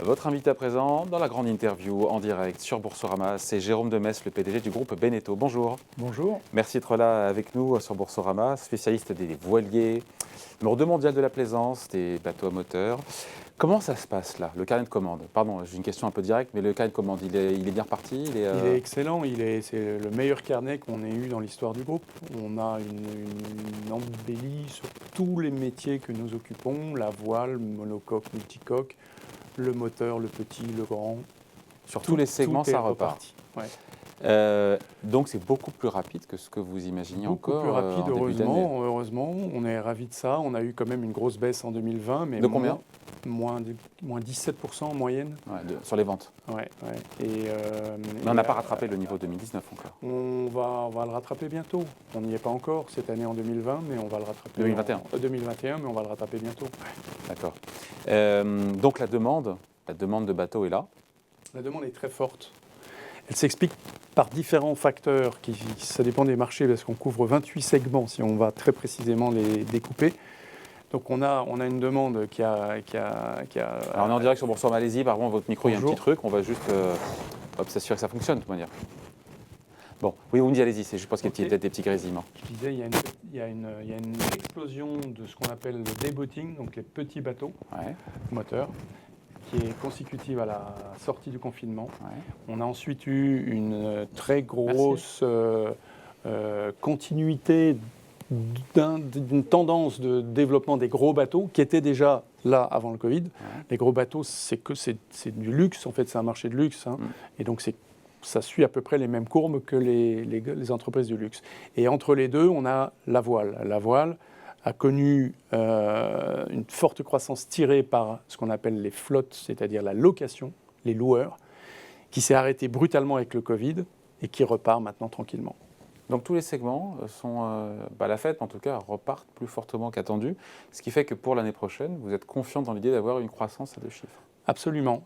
Votre invité à présent dans la grande interview en direct sur Boursorama, c'est Jérôme Demesse, le PDG du groupe Beneteau. Bonjour. Bonjour. Merci d'être là avec nous sur Boursorama, spécialiste des voiliers, numéro 2 mondial de la plaisance, des bateaux à moteur. Comment ça se passe là, le carnet de commande? Pardon, j'ai une question un peu directe, mais le carnet de commande, il est bien reparti? Il est excellent, c'est le meilleur carnet qu'on ait eu dans l'histoire du groupe. On a une embellie sur tous les métiers que nous occupons, la voile, monocoque, multicoque, le moteur, le petit, le grand. Sur tous les segments, ça repart. Donc c'est beaucoup plus rapide que ce que vous imaginiez encore. Beaucoup plus rapide, en début d'année. heureusement. On est ravis de ça. On a eu quand même une grosse baisse en 2020. Mais de combien? Moins 17% en moyenne. Sur les ventes. Ouais. Mais on n'a pas rattrapé le niveau 2019 encore. On va le rattraper bientôt. On n'y est pas encore cette année en 2020, mais on va le rattraper. 2021. 2021, mais on va le rattraper bientôt. D'accord. Donc la demande de bateaux est là. La demande est très forte. Elle s'explique par différents facteurs, ça dépend des marchés, parce qu'on couvre 28 segments, si on va très précisément les découper. Donc on a une demande qui a... Alors on est en direct sur Boursorama, allez-y, par contre votre micro, bonjour. Il y a un petit truc, on va juste s'assurer que ça fonctionne de toute manière. Bon, oui, vous me dites, allez-y, c'est juste parce qu'il y a peut-être des petits grésillements. Je disais, il y a une explosion de ce qu'on appelle le day-boating, donc les petits bateaux moteurs, qui est consécutive à la sortie du confinement. On a ensuite eu une très grosse continuité d'une tendance de développement des gros bateaux qui était déjà là avant le Covid. Les gros bateaux, c'est du luxe, en fait, c'est un marché de luxe. Et donc, ça suit à peu près les mêmes courbes que les entreprises du luxe. Et entre les deux, on a la voile. La voile a connu une forte croissance tirée par ce qu'on appelle les flottes, c'est-à-dire la location, les loueurs, qui s'est arrêtée brutalement avec le Covid et qui repart maintenant tranquillement. Donc tous les segments sont, la fête en tout cas, repartent plus fortement qu'attendu, ce qui fait que pour l'année prochaine, vous êtes confiant dans l'idée d'avoir une croissance à 2 chiffres. Absolument.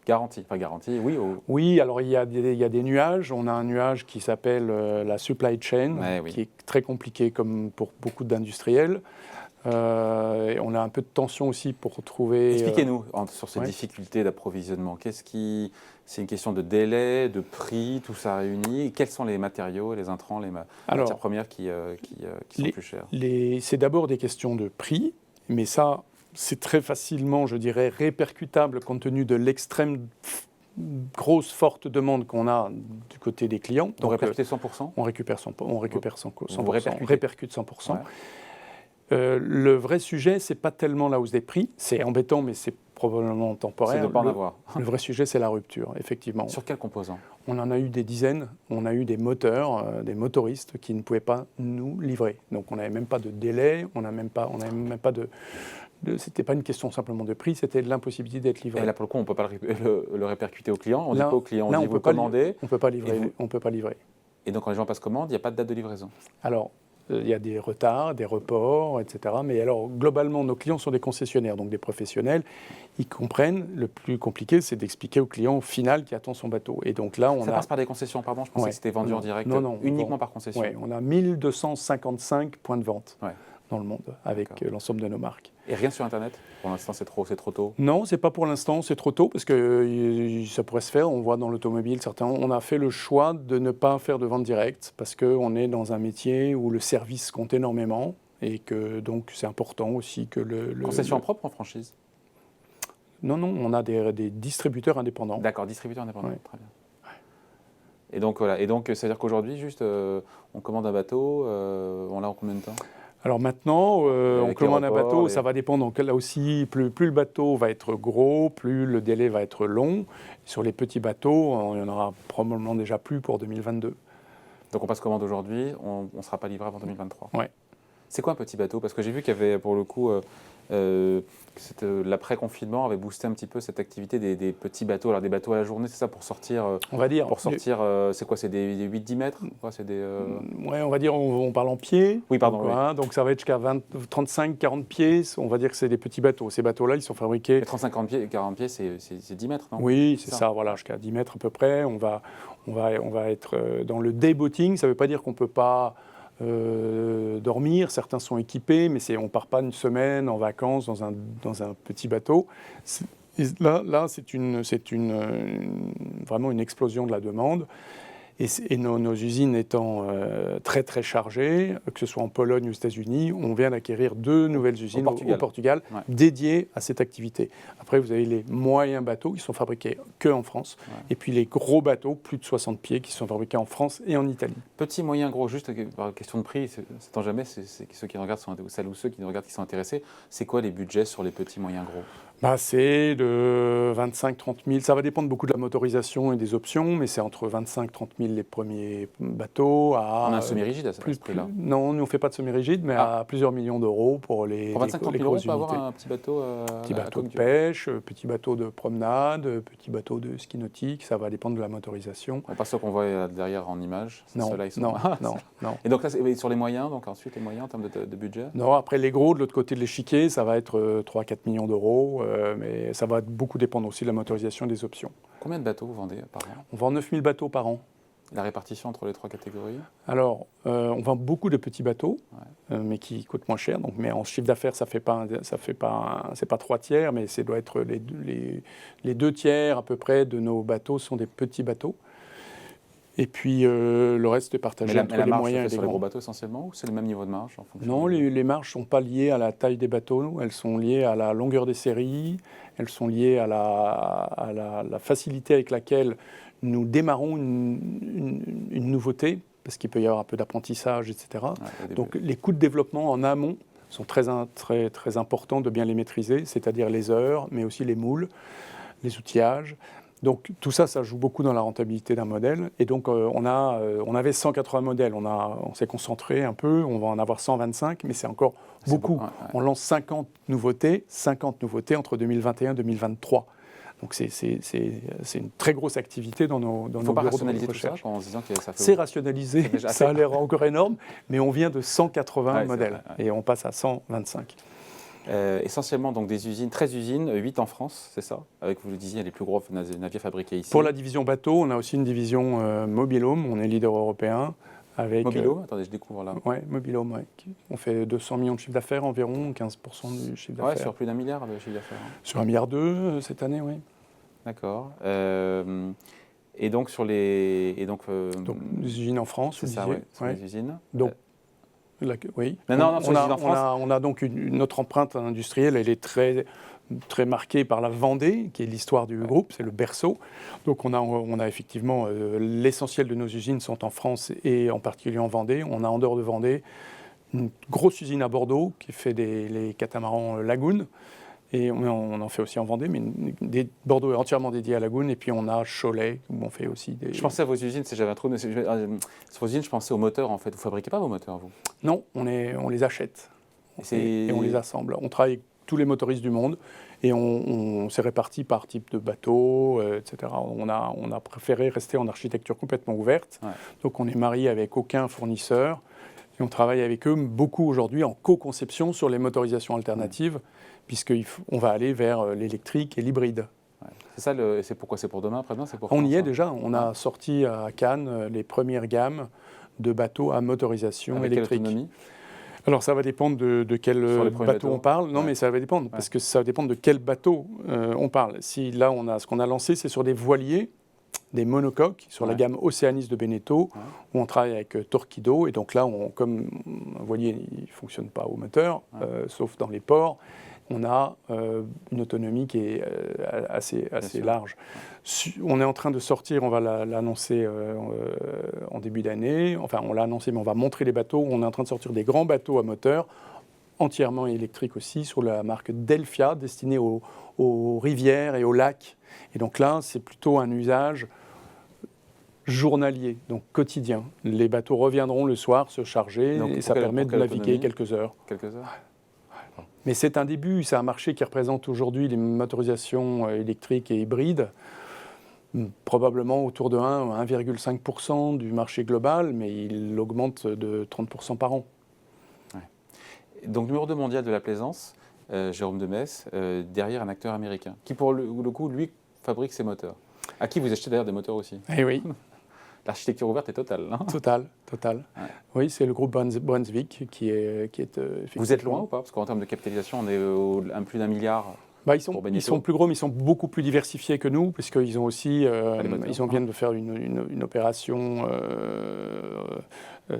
Garantie, pas garantie, oui. Oui, alors il y a des nuages. On a un nuage qui s'appelle la supply chain, qui est très compliqué comme pour beaucoup d'industriels. On a un peu de tension aussi pour trouver... Expliquez-nous sur ces difficultés d'approvisionnement. C'est une question de délai, de prix, tout ça réuni. Quels sont les matériaux, les intrants, les matières premières qui sont plus chères? C'est d'abord des questions de prix, mais ça, c'est très facilement, je dirais, répercutable compte tenu de l'extrême grosse, forte demande qu'on a du côté des clients. Donc, répercuter 100%? On récupère 100%. On répercute 100%. Le vrai sujet, c'est pas tellement la hausse des prix. C'est embêtant, mais c'est probablement temporaire. C'est de ne pas en avoir. Le vrai sujet, c'est la rupture, effectivement. Sur quels composants? On en a eu des dizaines. On a eu des moteurs, des motoristes qui ne pouvaient pas nous livrer. Donc, on n'avait même pas de délai. On n'avait même pas de... C'était pas une question simplement de prix, c'était de l'impossibilité d'être livré. Et là, pour le coup, on ne peut pas le répercuter au client. On dit pas au client, on dit vous commandez. On ne peut pas livrer. Et donc, quand les gens passent commande, il n'y a pas de date de livraison? Alors, il y a des retards, des reports, etc. Mais alors, globalement, nos clients sont des concessionnaires, donc des professionnels. Ils comprennent. Le plus compliqué, c'est d'expliquer au client final qui attend son bateau. Et donc là, ça passe par des concessions, pardon, je pensais que c'était vendu en direct. Non, uniquement par concession. Oui, on a 1255 points de vente dans le monde, avec l'ensemble de nos marques. Et rien sur Internet? Pour l'instant, c'est trop tôt? Non, c'est pas pour l'instant, c'est trop tôt, parce que ça pourrait se faire. On voit dans l'automobile, on a fait le choix de ne pas faire de vente directe, parce qu'on est dans un métier où le service compte énormément, et que donc c'est important aussi que Concession propre ou en franchise? Non, on a des distributeurs indépendants. D'accord, distributeurs indépendants, très bien. Et donc, voilà. Et donc, c'est-à-dire qu'aujourd'hui, juste, on commande un bateau, on l'a en combien de temps? Alors maintenant, on commande un bateau, ça va dépendre. Donc là aussi, plus le bateau va être gros, plus le délai va être long. Sur les petits bateaux, il y en aura probablement déjà plus pour 2022. Donc on passe commande aujourd'hui, on ne sera pas livré avant 2023. Ouais. C'est quoi un petit bateau? Parce que j'ai vu qu'il y avait pour le coup, l'après-confinement avait boosté un petit peu cette activité des petits bateaux. Alors des bateaux à la journée, c'est ça pour sortir? On va dire. Pour sortir, c'est quoi? C'est des 8-10 mètres? Oui, on va dire, on parle en pieds. Oui, pardon. Donc ça va être jusqu'à 35-40 pieds. On va dire que c'est des petits bateaux. Ces bateaux-là, ils sont fabriqués... 35-40 pieds, 40 pieds, c'est 10 mètres, non? Oui, c'est ça, voilà, jusqu'à 10 mètres à peu près. On va être dans le day-boating. Ça ne veut pas dire qu'on ne peut pas dormir. Certains sont équipés, mais on ne part pas une semaine en vacances dans un petit bateau. Et là c'est vraiment une explosion de la demande. Et nos usines étant très très chargées, que ce soit en Pologne ou aux États-Unis, on vient d'acquérir 2 nouvelles usines au Portugal ouais. dédiées à cette activité. Après, vous avez les moyens bateaux qui sont fabriqués qu'en France, et puis les gros bateaux, plus de 60 pieds, qui sont fabriqués en France et en Italie. Petit, moyen, gros, juste par question de prix, c'est jamais, c'est ceux qui nous regardent, celles ou ceux qui nous regardent qui sont intéressés, c'est quoi les budgets sur les petits, moyens, gros? C'est de 25-30 000. Ça va dépendre beaucoup de la motorisation et des options, mais c'est entre 25-30 000 les premiers bateaux. On a un semi-rigide à ce prix-là? Non, nous on ne fait pas de semi-rigide, mais à plusieurs millions d'euros pour les Pour 25-30 000 euros, on peut avoir un petit bateau petit bateau de pêche, petit bateau de promenade, petit bateau de ski nautique. Ça va dépendre de la motorisation. Pas ceux qu'on voit derrière en image. Non, non. Et donc là, sur les moyens, donc ensuite les moyens en termes de budget? Non, après les gros, de l'autre côté de l'échiquier, ça va être 3-4 millions d'euros. Mais ça va beaucoup dépendre aussi de la motorisation et des options. Combien de bateaux vous vendez par an? On vend 9000 bateaux par an. La répartition entre les 3 catégories? Alors, on vend beaucoup de petits bateaux, mais qui coûtent moins cher. Donc, mais en chiffre d'affaires, c'est pas 3 tiers, mais ça doit être les 2 tiers à peu près de nos bateaux sont des petits bateaux. Et puis le reste est partagé entre les moyens et les grands. Sur les gros bateaux essentiellement, ou c'est le même niveau de marge en fonction? Non, les marges ne sont pas liées à la taille des bateaux, elles sont liées à la longueur des séries, elles sont liées à la facilité avec laquelle nous démarrons une nouveauté, parce qu'il peut y avoir un peu d'apprentissage, etc. Donc les coûts de développement en amont sont très importants de bien les maîtriser, c'est-à-dire les heures, mais aussi les moules, les outillages. Donc tout ça, ça joue beaucoup dans la rentabilité d'un modèle. Et donc on avait 180 modèles, on s'est concentré un peu, on va en avoir 125, mais c'est encore beaucoup. On lance 50 nouveautés entre 2021 et 2023. Donc c'est une très grosse activité dans nos bureaux de recherche. Il faut pas rationaliser tout ça en se disant que ça fait... C'est rationalisé, ça a l'air encore énorme, mais on vient de 180 modèles et on passe à 125. Essentiellement donc des usines, 13 usines, 8 en France, c'est ça? Avec, vous le disiez, les plus gros navires fabriqués ici. Pour la division bateau, on a aussi une division Mobilhome, on est leader européen. Avec, Mobilhome, attendez, je découvre là. Oui, Mobilhome, ouais. On fait 200 millions de chiffre d'affaires environ, 15% du chiffre d'affaires. Sur plus d'1 milliard de chiffre d'affaires. Sur 1,2 milliard cette année, oui. D'accord. Et donc sur les... donc les usines en France, c'est ça, sur les usines. Donc, oui. On a donc notre empreinte industrielle, elle est très marquée par la Vendée, qui est l'histoire du groupe, c'est le berceau. Donc on a effectivement, l'essentiel de nos usines sont en France et en particulier en Vendée. On a en dehors de Vendée une grosse usine à Bordeaux qui fait les catamarans Lagoon. Et on en fait aussi en Vendée, mais Bordeaux est entièrement dédié à Lagoon. Et puis on a Cholet, où on fait aussi des... Je pensais à vos usines, j'avais un trou. Sur vos usines, je pensais aux moteurs en fait. Vous ne fabriquez pas vos moteurs, vous? Non, on les achète. Et on les assemble. On travaille avec tous les motoristes du monde et on s'est répartis par type de bateau, etc. On a préféré rester en architecture complètement ouverte. Donc on est marié avec aucun fournisseur et on travaille avec eux beaucoup aujourd'hui en co-conception sur les motorisations alternatives, puisqu'on va aller vers l'électrique et l'hybride. C'est ça, c'est pourquoi? C'est pour demain, après-demain, c'est pour On y est déjà. On a sorti à Cannes les premières gammes de bateaux à motorisation électrique. Quelle autonomie? Alors ça va dépendre de quel bateau on parle. Non, mais ça va dépendre, parce que ça va dépendre de quel bateau on parle. Si là, ce qu'on a lancé, c'est sur des voiliers, des monocoques, sur la gamme Oceanis de Beneteau, où on travaille avec Torquido. Et donc là, comme un voilier, il ne fonctionne pas au moteur, sauf dans les ports, on a une autonomie qui est assez large. On est en train de sortir, on va l'annoncer en début d'année, enfin on l'a annoncé, mais on va montrer les bateaux. On est en train de sortir des grands bateaux à moteur, entièrement électriques aussi, sur la marque Delphia, destinée aux rivières et aux lacs. Et donc là, c'est plutôt un usage journalier, donc quotidien. Les bateaux reviendront le soir se charger et ça permet de naviguer quelques heures. Quelques heures. Mais c'est un début, c'est un marché qui représente aujourd'hui les motorisations électriques et hybrides, probablement autour de 1 à 1,5% du marché global, mais il augmente de 30% par an. Donc numéro 2 mondial de la plaisance, Jérôme Demesse, derrière un acteur américain, qui pour le coup, lui, fabrique ses moteurs. À qui vous achetez d'ailleurs des moteurs aussi? Eh oui. L'architecture ouverte est totale. Hein? Total. Oui, c'est le groupe Brunswick qui est effectivement... Vous êtes loin ou pas? Parce qu'en termes de capitalisation, on est à plus d'1 milliard. Ils sont plus gros, mais ils sont beaucoup plus diversifiés que nous, puisqu'ils ont aussi, viennent de faire une opération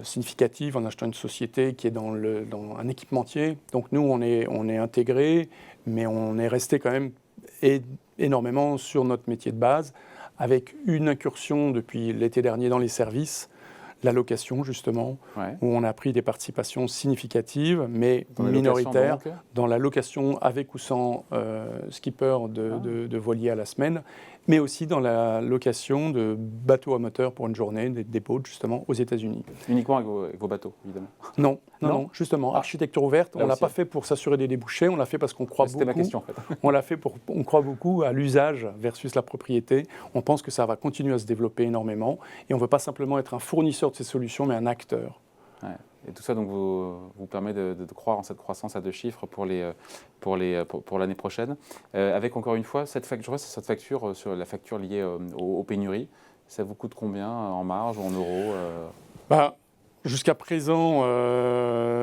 significative en achetant une société qui est dans un équipementier. Donc nous, on est intégrés, mais on est resté quand même énormément sur notre métier de base, avec une incursion depuis l'été dernier dans les services, la location justement, où on a pris des participations significatives, mais minoritaires, dans la location avec ou sans skipper de voiliers à la semaine, mais aussi dans la location de bateaux à moteur pour une journée, des boats justement aux États-Unis. Uniquement avec vos bateaux, évidemment. Non, justement, architecture ouverte, on ne l'a pas fait pour s'assurer des débouchés, on l'a fait parce qu'on croit beaucoup. C'était ma question en fait. On croit beaucoup à l'usage versus la propriété. On pense que ça va continuer à se développer énormément et on ne veut pas simplement être un fournisseur de ces solutions, mais un acteur. Ouais. Et tout ça donc vous permet de croire en cette croissance à 2 chiffres pour l'année prochaine. Avec encore une fois, cette facture sur la facture liée aux pénuries, ça vous coûte combien en marge ou en euros Jusqu'à présent,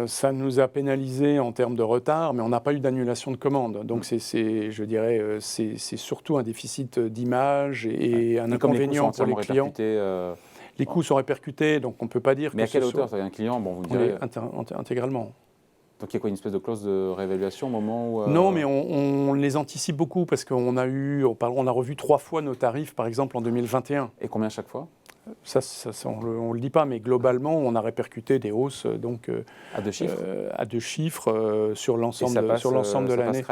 ça nous a pénalisé en termes de retard, mais on n'a pas eu d'annulation de commande. Donc je dirais, c'est surtout un déficit d'image et un inconvénient pour les clients. Les coûts sont répercutés, donc on ne peut pas dire mais à quelle hauteur? Un client, vous me direz... Intégralement. Donc il y a quoi, une espèce de clause de réévaluation au moment où... Non, mais on les anticipe beaucoup parce qu'on a revu 3 fois nos tarifs, par exemple, en 2021. Et combien chaque fois? Ça, on ne le dit pas, mais globalement, on a répercuté des hausses à 2 chiffres, sur l'ensemble de l'année.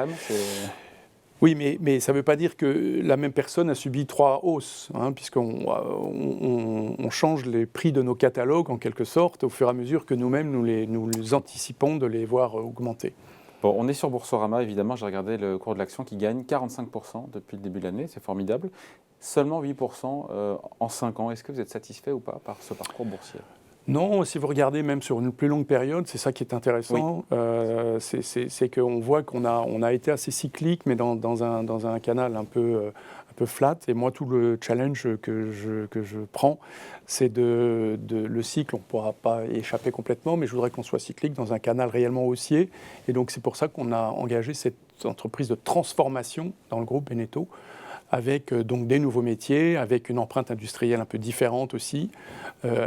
Oui, mais ça ne veut pas dire que la même personne a subi 3 hausses, puisqu'on change les prix de nos catalogues, en quelque sorte, au fur et à mesure que nous-mêmes, nous les anticipons de les voir augmenter. Bon, on est sur Boursorama, évidemment, j'ai regardé le cours de l'action qui gagne 45% depuis le début de l'année, c'est formidable. Seulement 8% en 5 ans. Est-ce que vous êtes satisfait ou pas par ce parcours boursier ? Non, si vous regardez même sur une plus longue période, c'est ça qui est intéressant. Oui. C'est qu'on voit qu'on a été assez cyclique, mais dans un canal un peu flat. Et moi, tout le challenge que je prends, c'est le cycle. On ne pourra pas échapper complètement, mais je voudrais qu'on soit cyclique dans un canal réellement haussier. Et donc, c'est pour ça qu'on a engagé cette entreprise de transformation dans le groupe Beneteau, avec donc des nouveaux métiers, avec une empreinte industrielle un peu différente aussi,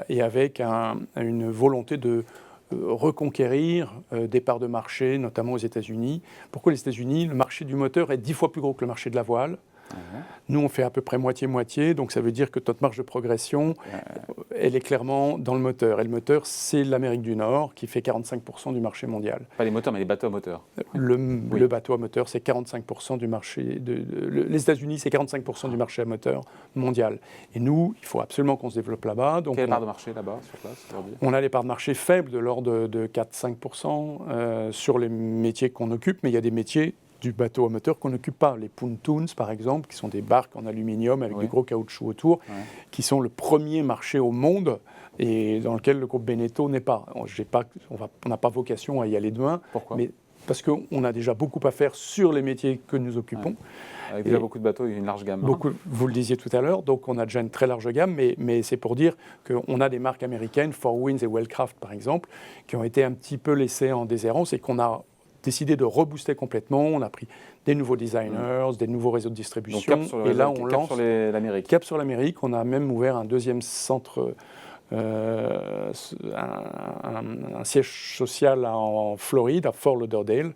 et avec une volonté de reconquérir des parts de marché, notamment aux États-Unis. Pourquoi les États-Unis? Le marché du moteur est 10 fois plus gros que le marché de la voile. Nous, on fait à peu près moitié-moitié, donc ça veut dire que notre marge de progression, elle est clairement dans le moteur. Et le moteur, c'est l'Amérique du Nord qui fait 45% du marché mondial. Pas les moteurs, mais les bateaux à moteur. Le bateau à moteur, c'est 45% du marché. Les États-Unis, c'est 45% du marché à moteur mondial. Et nous, il faut absolument qu'on se développe là-bas. Donc quelle part de marché là-bas, sur place aujourd'hui? On a des parts de marché faibles, de l'ordre de 4-5% sur les métiers qu'on occupe, mais il y a des métiers du bateau à moteur qu'on n'occupe pas. Les pontoons, par exemple, qui sont des barques en aluminium avec du gros caoutchouc autour, qui sont le premier marché au monde et dans lequel le groupe Beneteau n'est pas. On n'a pas vocation à y aller demain. Pourquoi? Mais parce qu'on a déjà beaucoup à faire sur les métiers que nous occupons. Avec déjà beaucoup de bateaux et une large gamme. Vous le disiez tout à l'heure, donc on a déjà une très large gamme, mais c'est pour dire qu'on a des marques américaines, Four Winds et Wellcraft par exemple, qui ont été un petit peu laissées en déshérence et qu'on a décidé de rebooster complètement. On a pris des nouveaux designers, des nouveaux réseaux de distribution. Donc, et là, on lance l'Amérique. Cap sur l'Amérique. On a même ouvert un deuxième centre, un siège social en Floride, à Fort Lauderdale,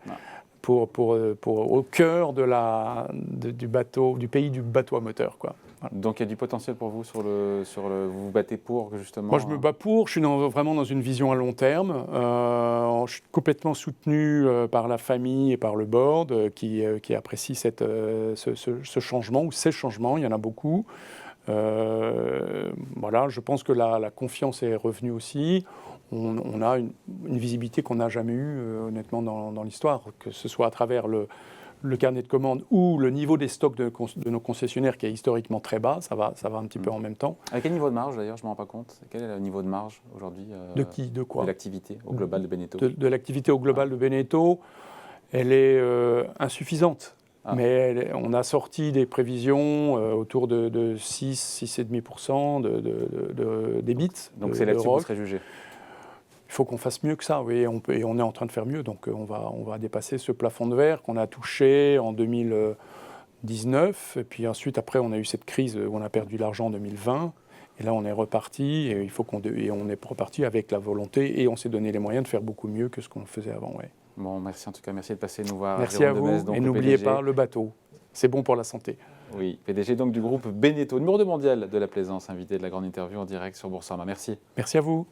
au cœur du pays du bateau à moteur, quoi. Voilà. Donc il y a du potentiel pour vous vous vous battez pour justement. Moi je me bats pour, je suis vraiment dans une vision à long terme. Je suis complètement soutenu par la famille et par le board qui apprécie ce changement ou ces changements, il y en a beaucoup. Voilà, je pense que la confiance est revenue aussi. On a une visibilité qu'on n'a jamais eue honnêtement dans l'histoire, que ce soit à travers le carnet de commandes ou le niveau des stocks de nos concessionnaires qui est historiquement très bas, ça va un petit peu en même temps. À quel niveau de marge d'ailleurs, je ne me rends pas compte? Quel est le niveau de marge aujourd'hui De quoi? De l'activité au global de Beneteau. De l'activité au global de Beneteau, elle est insuffisante. Mais on a sorti des prévisions autour de 6,5% d'EBIT. Donc c'est là-dessus que vous serez jugé? il faut qu'on fasse mieux que ça, oui, et on est en train de faire mieux. Donc on va dépasser ce plafond de verre qu'on a touché en 2019. Et puis ensuite, après, on a eu cette crise où on a perdu l'argent en 2020. Et là, on est reparti, et on est reparti avec la volonté, et on s'est donné les moyens de faire beaucoup mieux que ce qu'on faisait avant. Ouais. Bon, merci en tout cas, merci de passer nous voir. Merci Jérôme à vous, Demez, donc, et le n'oubliez PDG. pas le bateau. C'est bon pour la santé. Oui, PDG donc du groupe Beneteau, numéro 2 mondial de la plaisance, invité de la grande interview en direct sur Boursorama. Merci. Merci à vous.